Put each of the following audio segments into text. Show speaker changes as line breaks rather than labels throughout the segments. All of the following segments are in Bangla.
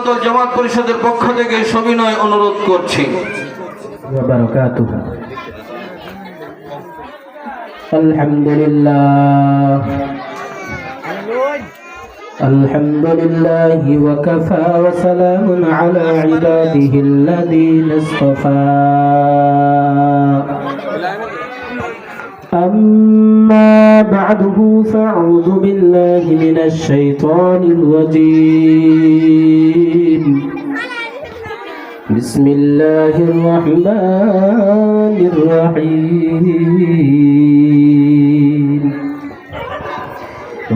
সুন্নাত ওয়াল জামাত পরিষদের পক্ষ থেকে সবিনয় অনুরোধ করছি।
আলহামদুলিল্লাহ আলহামদুলিল্লাহি ওয়া কাফা ওয়া সালামুন আলা ইবাদিহিল্লাযীনা ইসতাফা أما بعده فأعوذ بالله من الشيطان الرجيم بسم الله الرحمن الرحيم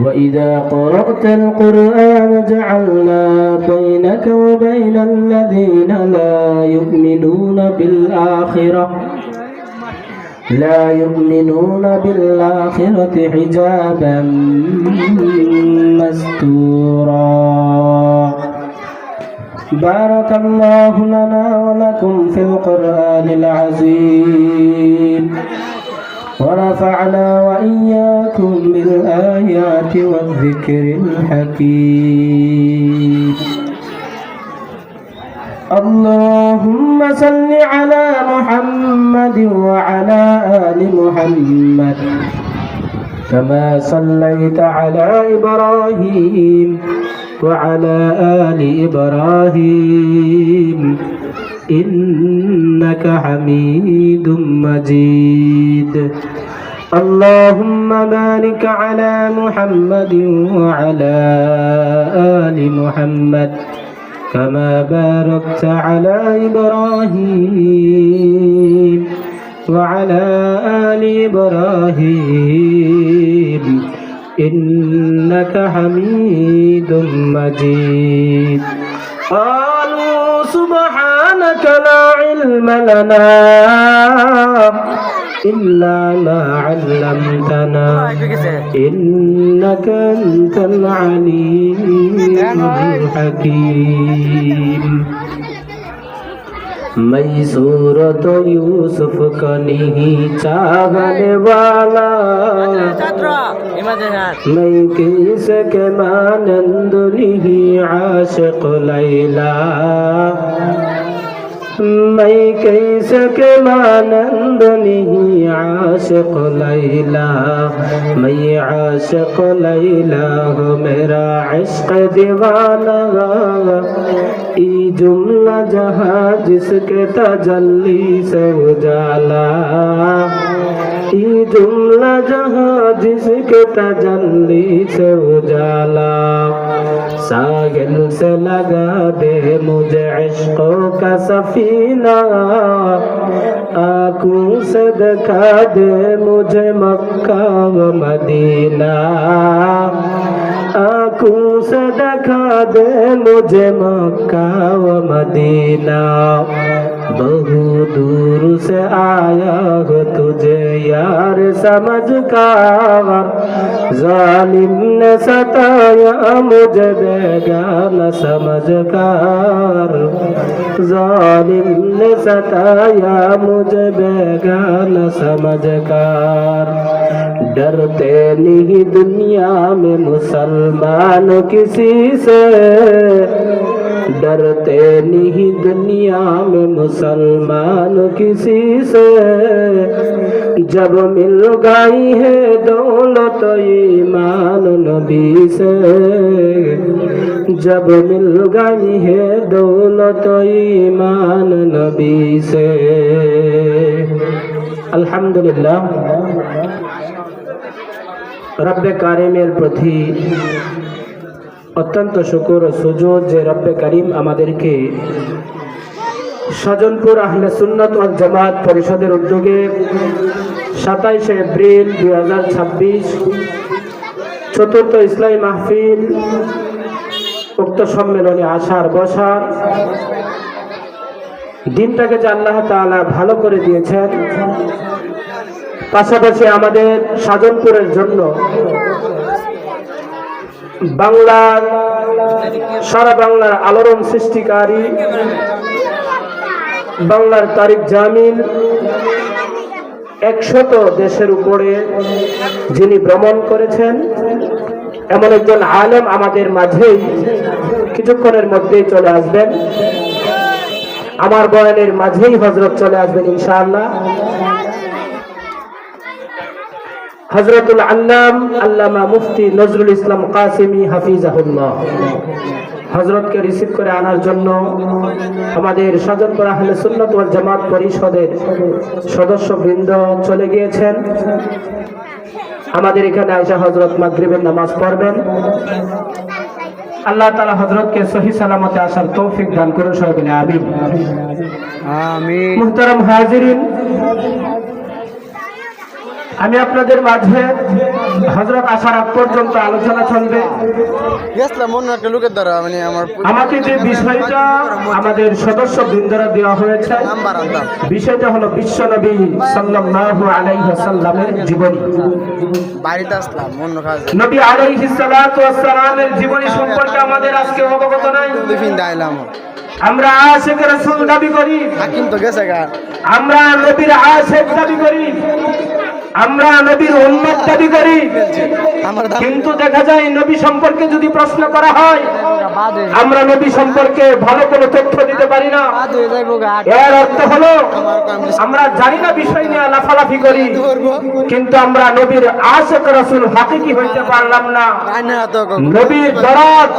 وإذا قرأت القرآن جعلنا بينك وبين الذين لا يؤمنون بالآخرة حجابا مستورا بارك الله لنا ولكم في القرآن العظيم ونفعنا وإياكم بالآيات والذكر الحكيم اللهم صل على محمد وعلى آل محمد كما صليت على إبراهيم وعلى آل إبراهيم إنك حميد مجيد اللهم بارك على محمد وعلى آل محمد كما باركت على إبراهيم وعلى آل إبراهيم إنك حميد مجيد قالوا سبحانك لا علم لنا إلا ما علمتنا إنك أنت العليم الحكيم मैं सूरत यूसुफ का नहीं चाहने वाला मैं किसके मानंद नहीं आशिक लैला मैं किसके मानंद नहीं आशिक लैला मैं आशिक लैला हो मेरा इश्क दीवाना ई जुमला जहां जिसके तजल्ली से उजाला ई जुमला जहां जिसके तजल्ली से उजाला साहिल से लगा दे मुझे इश्क़ों का सफीना आँखों से दिखा दे मुझे मक्का व मदीना आँखों से दिखा दे मुझे मक्का व मदीना बहु दूर से आया हो तुझे यार समझ कर जालिम ने सताया मुझे बेगाना समझ कर जालिम ने सताया मुझे बेगाना समझ कर डरते नहीं दुनिया में मुसलमान किसी से डरते नहीं दुनिया में मुसलमान किसी से जब मिल गई है दौलत ईमान नबी से जब मिल गई है दौलत ईमान नबी से अल्हम्दुलिल्लाह रब्बे कारीमेर प्रति অত্যন্ত শুকর ও সুজুদ যে রব্বে করিম আমাদেরকে সজনপুর আহলে সুন্নাত ওয়াল জামাত পরিষদের উদ্যোগে 27 এপ্রিল 2026 চতুর্থ ইসলামী মাহফিল উক্ত সম্মেলনে আসার বসার দিনটাকে যে আল্লাহ তাআলা ভালো করে দিয়েছেন, পাশাপাশি আমাদের সাজনপুরের জন্য বাংলার সারা বাংলার আলোড়ন সৃষ্টিকারী বাংলার তারিক জামিল 100 দেশের উপরে যিনি ভ্রমণ করেছেন এমন একজন আলেম আমাদের মাঝেই কিছুক্ষণের মধ্যেই চলে আসবেন। আমার বয়ানের মাঝেই হযরত চলে আসবেন ইনশাআল্লাহ। হযরতুল আল্লাম আল্লামা মুফতি নজরুল ইসলাম কাসেমি হাফিজাহুল্লাহ হযরতকে রিসিভ করে আনার জন্য আমাদের সজনপুর আহলে সুন্নাত ওয়াল জামাত পরিষদের সদস্যবৃন্দ চলে গিয়েছেন। আমাদের এখানে আয়েশা হযরত মাগরিবের নামাজ পড়বেন। আল্লাহ তাআলা হযরতকে সহি সালামতে আসার তৌফিক দান করুন, সবাই বলে আমিন।
আমিন।
মুহতারাম হাজিরিন, আমি আপনাদের মাঝে হযরত আসার আগ পর্যন্ত আলোচনা চলবে।
গেছিলাম অন্য একটা লোকের দ্বারা, মানে আমার
আমাকে যে বিষয়টা আমাদের সদস্য বৃন্দরা দেওয়া হয়েছে,
নাম্বার আনতাম।
বিষয়টা হলো বিশ্বনবী সাল্লাল্লাহু আলাইহি ওয়াসাল্লামের জীবনী।
বাড়িতে আসলাম অন্য কাজ
নবী আলাইহিস সালাতু ওয়াস সালামের জীবনী সম্পর্কে আমাদের আজকে অবগত নাই।
টিফিন দাইলাম।
আমরা আশিক রাসূল দাবি করি,
হাকিম তো গেছে গা।
আমরা নবীর আশিক দাবি করি, আমরা নবীর উম্মত দাবি করি,
আমার
কিন্তু দেখা যায় নবী সম্পর্কে যদি প্রশ্ন করা হয় আমরা নবী সম্পর্কে ভালো কোনো তথ্য দিতে পারি না। এর অর্থ হলো আমরা জানি না বিষয় নিয়ে লাফালাফি করি, কিন্তু আমরা নবীর আশিক রাসূল হাকিকি হইতে পারলাম না। নবীর দরদ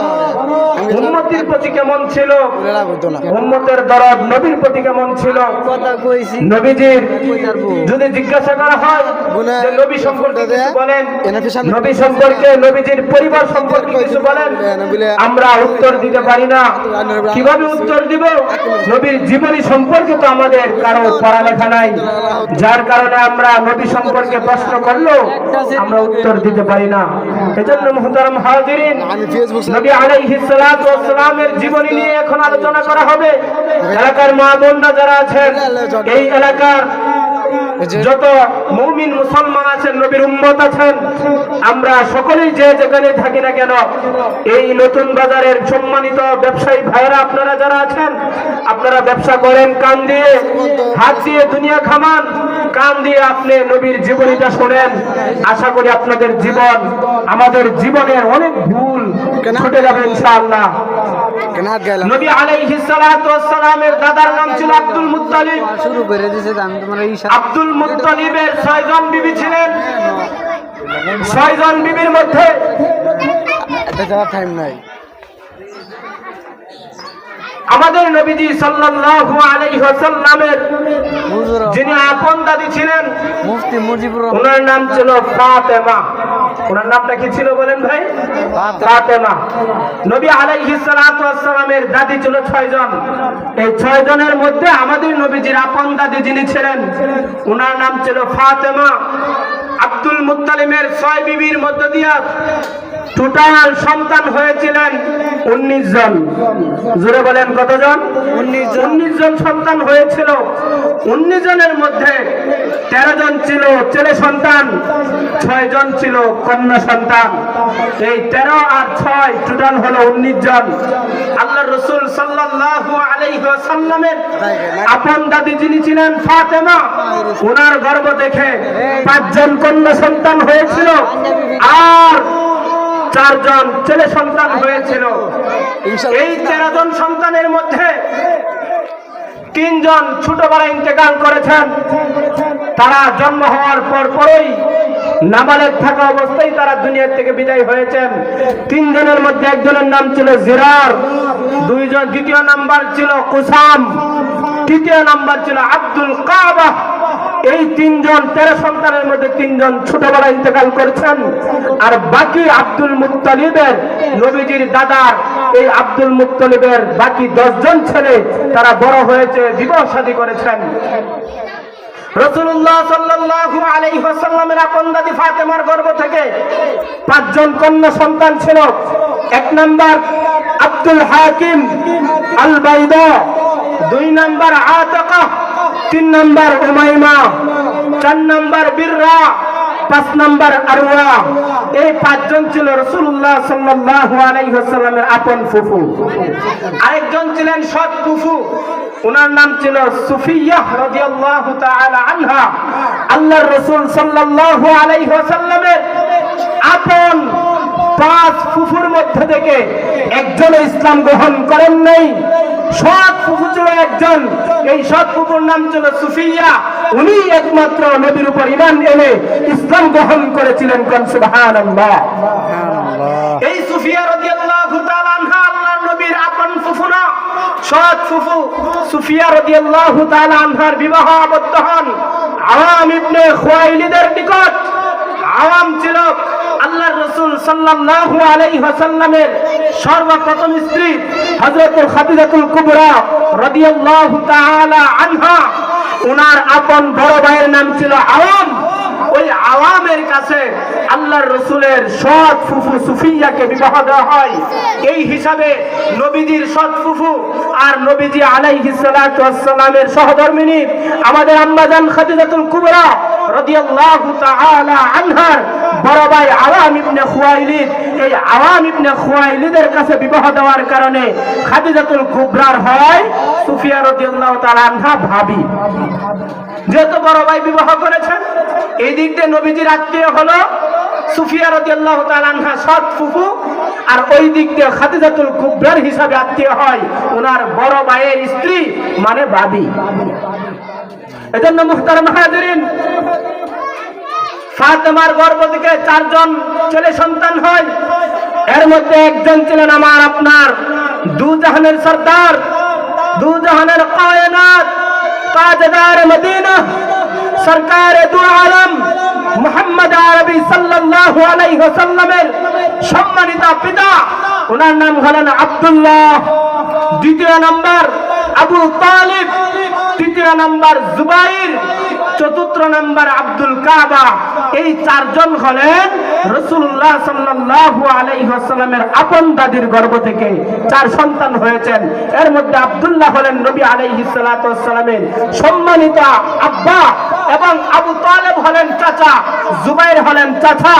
উম্মতের প্রতি কেমন ছিল, উম্মতের দরদ নবীর প্রতি কেমন ছিল, নবীজির যদি জিজ্ঞাসা করা হয় যে নবী সম্পর্কে কিছু বলেন, নবী সম্পর্কে নবীজির পরিবার সম্পর্কে কিছু বলেন, আমরা উত্তর দিতে পারি না। কিভাবে উত্তর দিব? নবীর জীবনী সম্পর্কে তো আমাদের কারো পড়ালেখা নাই, যার কারণে আমরা নবী সম্পর্কে প্রশ্ন করলেও আমরা উত্তর দিতে পারি না। এজন্য মুহতারাম হাজিরিন, নবী আলাইহিস সালাতু ওয়াস সালামের জীবনী নিয়ে এখন আলোচনা করা হবে। এলাকার মা বোনরা যারা আছেন, এই এলাকার যত মুমিন মুসলমান আছেন, নবীর উম্মত আছেন, আমরা সকলেই যে যেখানে থাকি না কেন, এই নতুন বাজারের সম্মানিত ব্যবসায়ী ভাইরা আপনারা যারা আছেন, আপনারা ব্যবসা করেন কান দিয়ে, হাত দিয়ে দুনিয়া খামান, কান দিয়ে আপনি নবীর জীবনীটা শোনেন। আশা করি আপনাদের জীবন আমাদের জীবনের অনেক ভুল ছুটে যাবে ইনশাআল্লাহ। নবী আলাইহিস সালাতু ওয়াস সালামের দাদার নাম ছিল আব্দুল মুত্তালিব।
শুরু করে দিয়েছে আমি তোমার এই
আব্দুল মুত্তালিবের 6 জন বিবি ছিলেন। 6 জন বিবির মধ্যে
টাইম নাই।
আমাদের নবীজি সাল্লাল্লাহু আলাইহি ওয়াসাল্লামের যিনি আপন দাদি ছিলেন,
মুফতি মুজিবুর রহমান,
ওনার নাম ছিল ফাতেমা। ওনার নামটা কি ছিল বলেন ভাই? ফাতেমা। নবী আলাইহিস সালাতু ওয়াস সালামের দাদি ছিল 6 জন। এই 6 জনের মধ্যে আমাদের নবীজির আপন দাদি যিনি ছিলেন, ওনার নাম ছিল ফাতেমা। আব্দুল মুত্তালিবের 6 বিবির মধ্য দিয়া টোটাল সন্তান হয়েছিলেন 19 জন। জোরে বলেন কতজন? 19 জন সন্তান হয়েছিল। 19 জনের মধ্যে 13 জন ছিল ছেলে সন্তান, 6 জন ছিল কন্যা সন্তান। এই 13 আর 6 টোটাল হলো 19 জন। আল্লাহর রাসূল সাল্লাল্লাহু আলাইহি ওয়াসাল্লামের আপন দাদি যিনি ছিলেন ফাতেমা, ওনার গর্ভ থেকে 5 জন কন্যা সন্তান হয়েছিল আর 4 জন ছেলে সন্তান হয়েছিল। এই 13 জন সন্তানের মধ্যে 3 জন ছোটবেলায় ইন্তেকাল করেছেন। তারা জন্ম হওয়ার পরই নাবালেগ থাকা অবস্থায় তারা দুনিয়া থেকে বিদায় হয়েছেন। 3 জনের মধ্যে একজনের নাম ছিল জিরার, দ্বিতীয় নাম্বার ছিল কুসাম, তৃতীয় নাম্বার ছিল আব্দুল কাবা। এই 3 জন 13 সন্তানের মধ্যে 3 জন ছোটবেলায় ইন্তেকাল করেছেন। আর বাকি আব্দুল মুত্তালিবের নবীজির দাদার এই আব্দুল মুত্তালিবের বাকি 10 জন ছেলে তারা বড় হয়েছে, বিবাহ শাদী করেছেন। রাসূলুল্লাহ সাল্লাল্লাহু আলাইহি ওয়াসাল্লামের আপন দাদি ফাতেমার গর্ভ থেকে 5 জন কন্যা সন্তান ছিল। 1 নাম্বার আব্দুল হাকিম আল বাইদা, 2 number আতাকা, 3 number Umaima, 4 number বিররা, 5 number Arwa. এই 5 জন ছিল রাসূলুল্লাহ সাল্লাল্লাহু আলাইহি ওয়াসাল্লামের আপন ফুফু। আরেকজন ছিলেন সৎ ফুফু, ওনার নাম ছিল সুফিয়াহ রাদিয়াল্লাহু তাআলা আনহা। আল্লাহর রাসূল সাল্লাল্লাহু আলাইহি ওয়াসাল্লামের আপন 5 ফুফুর মধ্যে থেকে একজন ইসলাম গ্রহণ করেন নাই। সৎ ফুফু ছিল একজন, এই সৎ ফুফুর নাম ছিল সুফিয়া। উনি একমাত্র নবীর উপর ঈমান এনে ইসলাম গ্রহণ করেছিলেন। কোন সুবহানাল্লাহ। এই সুফিয়া রাদিয়াল্লাহু তাআলা আনহা আল্লাহর নবীর আপন ফুফু না, সৎ ফুফু। সুফিয়া রাদিয়াল্লাহু তাআলা আনহার বিবাহ আবদ্ধ হন আওয়াম ইবনে খুয়াইলিদের নিকট। আওয়াম ছিল আল্লাহর রাসূল সাল্লাল্লাহু আলাইহি ওয়াসাল্লামের সর্বপ্রথম স্ত্রী হযরত খাদিজাতুল কুবরা রাদিয়াল্লাহু তাআলা আনহা। ওনার আপন বড় ভাইয়ের নাম ছিল আওয়াম। ওই আওয়ামের কাছে আল্লাহর রাসূলের সৎ ফুফু সুফিয়াকে বিবাহ দেওয়া হয়। এই হিসাবে নবীজির সৎ ফুফু আর নবীজি আলাইহিস সালাতু ওয়াস সালামের সহধর্মিণী আমাদের আম্মাজান খাদিজাতুল কুবরা রাদিয়াল্লাহু তাআলা আনহার বড় ভাই আওয়াম ইবনে খুয়াইলিদ, এই আওয়াম ইবনে খুয়াইলিদের কাছে বিবাহ দেওয়ার কারণে খাদিজাতুল কুবরার হয় সুফিয়া রাদিয়াল্লাহু তাআলা আনহা ভাবি। যেহেতু বড় ভাই বিবাহ করেছেন, এই দিক দিয়ে নবীজির আত্মীয় হলো সুফিয়া রাদিয়াল্লাহু তাআলা আনহা সৎ ফুফু, আর ওই দিক দিয়ে খাদিজাতুল কুবরার হিসাবে আত্মীয় হয় ওনার বড় ভাইয়ের স্ত্রী মানে ভাবি। এজন্য মুহতারাম হাজিরিন, ফাতেমার গর্ভ থেকে 4 জন ছেলে সন্তান হয়। এর মধ্যে একজন ছিলেন আমার আপনার দুজাহানের সরদার, দুজাহানের কায়নাত, তাজদার মদিনা, সরকার দু আলম মুহাম্মদ আরবি সাল্লাল্লাহু আলাইহি ওয়াসাল্লামের সম্মানিত পিতা। ওনার নাম হলেন আব্দুল্লাহ। দ্বিতীয় নাম্বার আবু তালিব, তৃতীয় নাম্বার জুবাইর, চতুর্থ নাম্বার আব্দুল কাবা। এই 4 জন হলেন রাসূলুল্লাহ সাল্লাল্লাহু আলাইহি ওয়াসাল্লামের আপন দাদির গর্ভ থেকে 4 সন্তান হয়েছেন। এর মধ্যে আব্দুল্লাহ হলেন নবী আলাইহিস সালাতু ওয়াস সালামের সম্মানিত আব্বা, এবং আবু তালেব হলেন চাচা, জুবাইর হলেন চাচা,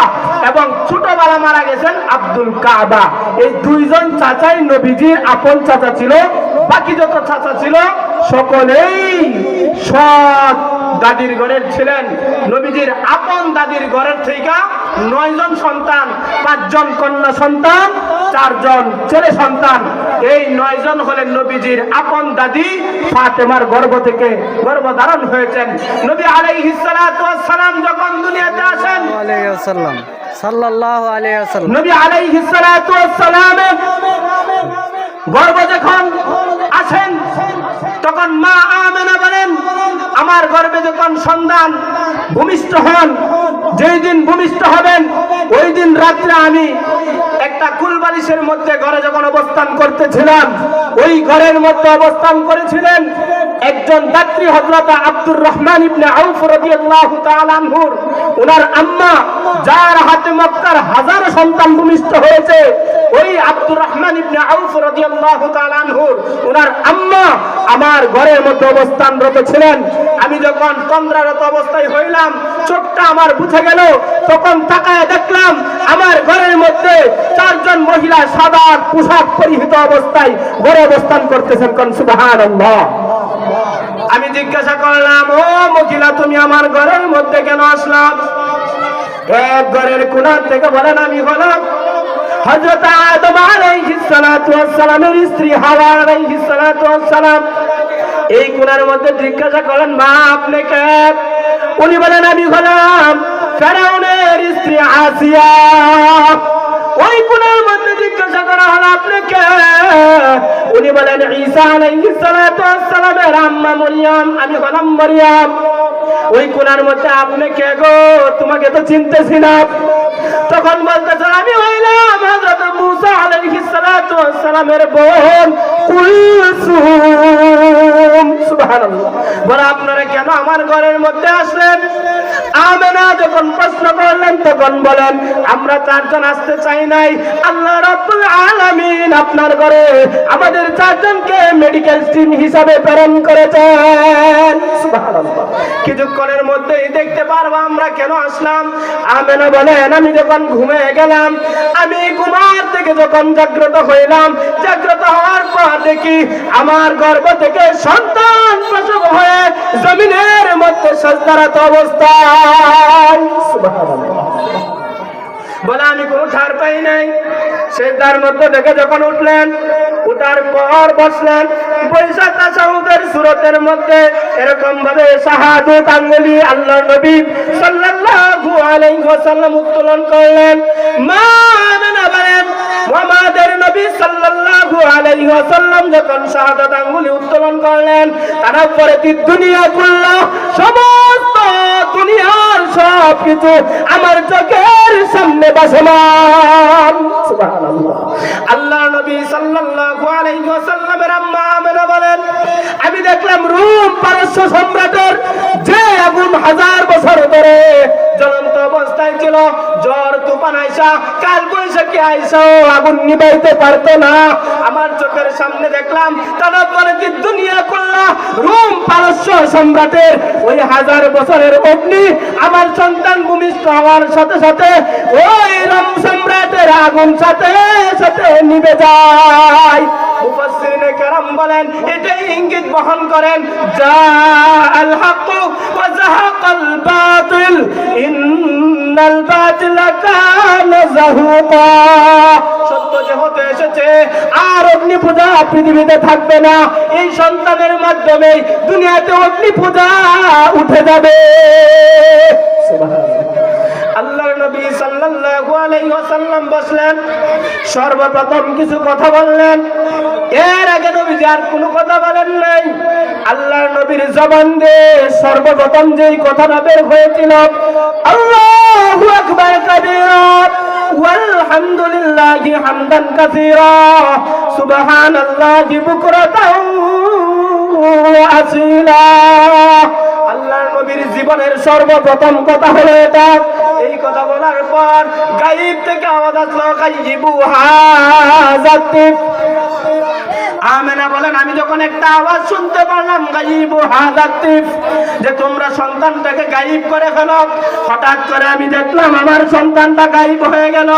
এবং ছোটবেলা মারা গেছেন আব্দুল কাবা। এই 2 জন চাচাই নবীজির আপন চাচা ছিল। বাকি যত চাচা ছিল সকলেই সৎ দাদির ঘরের ছিলেন। নবীজির আপন দাদির ঘরের থেকে 9 জন সন্তান, 5 জন কন্যা সন্তান, 4 জন ছেলে সন্তান। এই 9 জন হলেন নবীজির আপন দাদি ফাতেমার গর্ভ থেকে গর্ভধারণ হয়েছেন। নবী আলাইহিস সালাতু ওয়াস সালাম যখন দুনিয়াতে আসেন,
সাল্লাল্লাহু আলাইহি ওয়াসাল্লাম,
নবী আলাইহিস সালাতু ওয়াস সালামের গর্ভ যখন আসেন, তখন মা আমেনা বলেন, আমার গর্ভে যখন সন্তান ভূমিষ্ঠ হন, যেই দিন ভূমিষ্ঠ হবেন ওই দিন রাত্রে আমি একটা কুলবালিশের মধ্যে ঘরে যখন অবস্থান করতেছিলাম, ওই ঘরের মধ্যে অবস্থান করেছিলেন একজন যাত্রী হযরত আব্দুর রহমান ইবনে আউফ রাদিয়াল্লাহু তাআলা আনহুর। ওনার আম্মা, যার হাতে মক্কার হাজারো সন্তান ভূমিষ্ঠ হয়েছে, ওই আব্দুর রহমান ইবনে আউফ রাদিয়াল্লাহু তাআলা আনহুর ওনার আম্মা আমার ঘরের মধ্যে অবস্থানরত ছিলেন। আমি যখন তন্দ্রারত অবস্থায় হইলাম, চোখটা আমার বুঝে গেল, তখন তাকায় দেখলাম আমার ঘরের মধ্যে 4 জন মহিলা সাদা পোশাক পরিহিত অবস্থায় ঘরে অবস্থান করতেছেন। কোন সুবহানাল্লাহ। আমি জিজ্ঞাসা করলাম, ও মহিলা, তুমি আমার ঘরের মধ্যে কেন আসলাম? এক ঘরের কোণা থেকে বলেন, আমি হলাম হযরত আদম আলাইহিস সালাতু ওয়াস সালামের স্ত্রী হাওয়া আলাইহিস সালাতু ওয়াস সালাম। এই কোণার মধ্যে জিজ্ঞাসা করেন, মা আপনি কে? উনি বলেন, আমি হলাম ফেরাউনের স্ত্রী আসিয়া। ওই কোণার মধ্যে জিজ্ঞাসা করা হলো, আপনি কে? উনি বলেন, ঈসা আলাইহিস সালাতু ওয়াস সালামের আম্মা মরিয়ম। আমি হলাম মরিয়ম। ওই কোণার মধ্যে, আপনি কে গো? তোমাকে তো চিনতেছি না। তখন বলতেছে, আমি হইলাম হযরত মুসা আলাইহিস সালাতু ওয়াস সালামের বোন কুলসুম। সুবহানাল্লাহ। বলে, আপনারা কেন আমার ঘরের মধ্যে আসলেন? আমেনা যখন প্রশ্ন করলেন, তখন বলেন, আমরা 4 জন আসতে চাই নাই। আল্লাহ রাব্বুল আলামিন আপনার ঘরে আমাদের 4 জনকে মেডিকেল টিম হিসাবে প্রেরণ করেছেন। সুবহানাল্লাহ। কিছুক্ষণের মধ্যেই দেখতে পারবো আমরা কেন আসলাম। আমেনা বলেন, আমি যখন ঘুমিয়ে গেলাম, আমি ঘুমার থেকে যখন জাগ্রত হইলাম, জাগ্রত হওয়ার পর দেখি আমার গর্ভ থেকে সন্তান প্রসব হয়ে জমিনের মধ্যে সাজদারত অবস্থায়। সুবহানাল্লাহ। বলে আমি কোনো ঠার পাই নাই। সিজদার মধ্যে থেকে যখন উঠলেন, উঠার পর বসলেন, বৈশা তাশাহুদের সূরতের মধ্যে এরকম ভাবে শাহাদাত আঙ্গুলি আল্লাহর নবী সাল্লাল্লাহু আলাইহি ওয়াসাল্লাম উত্তোলন করলেন। মা আমেনা বলেন, আমাদের নবী সাল্লাল্লাহু আলাইহি ওয়াসাল্লাম যখন শাহাদাত আঙ্গুলি উত্তোলন করলেন, তারপরে দুনিয়া খুলল, সমস্ত দুনিয়ার সব কিছু আমার চোখের সামনে ভাসমান। সুবহানাল্লাহ। আল্লাহ নবী সাল্লাল্লাহু আলাইহি ওয়াসাল্লামের আম্মা আমেনা বলেন, আমি দেখলাম রোম পারস্য সম্রাটের যে আগুন 1000 বছর ধরে জ্বলন্ত অবস্থায় ছিল, ঝড় তুফান আইসা কাল বৈশাখী আইসা আগুন নিভাইতে পারতো না, আমার চোখের সামনে দেখলাম। তারপরে দুনিয়া করলা রোম পারস্য সম্রাটের ওই 1000 বছরের অগ্নি আমার সন্তান ভূমিষ্ঠ হওয়ার সাথে সাথে ওই রোম সম্রাটের আগুন সাথে সাথে নিভে যায়। মুফাসসিরিনে কেরাম বলেন, এটাই ইঙ্গিত বহন করেন যা আল হক ওয়া যাহাকাল বাতিল ইন্নাল বাতিলা কানা যাহুকা। সত্য যে হতে এসেছে, আর অগ্নি পূজা পৃথিবীতে থাকবে না। এই সন্তানের মাধ্যমে দুনিয়াতে অগ্নি পূজা উঠে যাবে। সুবহানাল্লাহ। আল্লাহর নবী সাল্লাল্লাহু আলাইহি ওয়াসাল্লাম বসলেন, সর্বপ্রথম কিছু কথা বললেন। এর আগে নবীজি আর কোনো কথা বলেন নাই। আল্লাহর নবীর জবান দিয়ে সর্বপ্রথম যেই কথাটা বের হয়েছিল, আল্লাহু আকবার কাবীরা ওয়ালহামদুলিল্লাহি হামদান কাসীরা সুবহানাল্লাহি বুকরাতাও ওয়া আসীলা। আল্লাহর নবীর জীবনের সর্বপ্রথম কথা হলো এটা। এই কথা বলার পর গায়েব থেকে আওয়াজ আসলো, গায়িবু হাযাতিফ। আমেনা বলেন, আমি যখন একটা আওয়াজ শুনতে পারলাম গায়িবু হাযাতিফ, যে তোমরা সন্তানটাকে গায়েব করে ফেলো, হঠাৎ করে আমি দেখলাম আমার সন্তানটা গায়েব হয়ে গেল।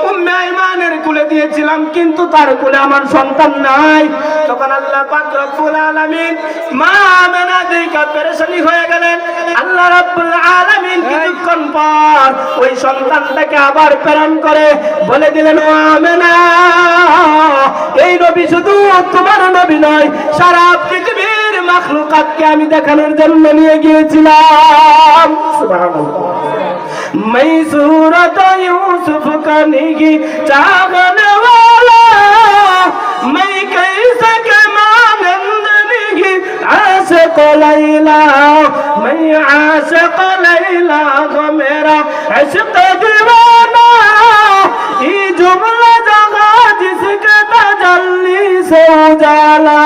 উম্মে আইমানের কোলে দিয়েছিলাম, কিন্তু তার কোলে আমার সন্তান নাই। তখন আল্লাহ পাক রব্বুল আলামিন মা আমেনা দিকে পেরেশানি হয়ে গেলেন। আল্লাহ রাব্বুল আলামিন কিছুক্ষণ পর ওই সন্তানটাকে আবার প্রেরণ করে বলে দিলেন, ও আমেনা, এই নবী শুধু তোমার নবী নয়, সারা পৃথিবীর মাখলুকাতকে আমি দেখানোর জন্য নিয়ে গিয়েছিলাম। সুবহানাল্লাহ। मैं सूरत यूसुफ का निगी चाहने वाला, मैं कैसे के मानंद निगी आशिक लैला, मैं आशिक लैला को मेरा इश्क दीवाना, ये जुमला जगह जिसके तजल्ली से उजाला,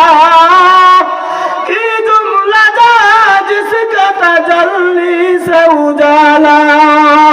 ये जुमला जगह जिसके तजल्ली से उजाला।